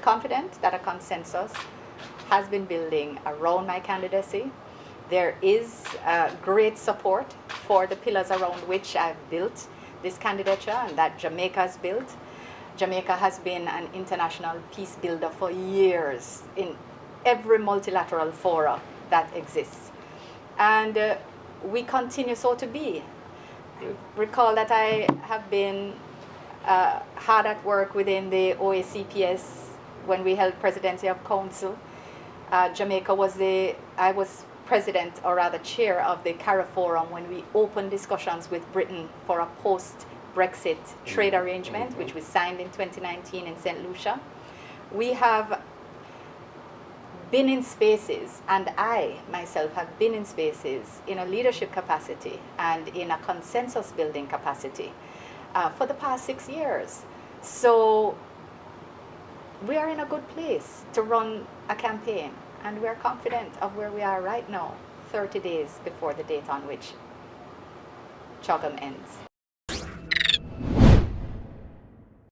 confident that a consensus has been building around my candidacy. There is great support for the pillars around which I've built this candidature and that Jamaica has built. Jamaica has been an international peace builder for years in every multilateral forum that exists. And we continue so to be. Recall that I have been hard at work within the OACPS when we held presidency of council. Jamaica I was president, or rather chair, of the CARA Forum when we opened discussions with Britain for a post-Brexit trade arrangement, which we signed in 2019 in St. Lucia. We have been in spaces, and I myself have been in spaces in a leadership capacity and in a consensus building capacity for the past 6 years. So we are in a good place to run a campaign, and we're confident of where we are right now, 30 days before the date on which CHOGM ends.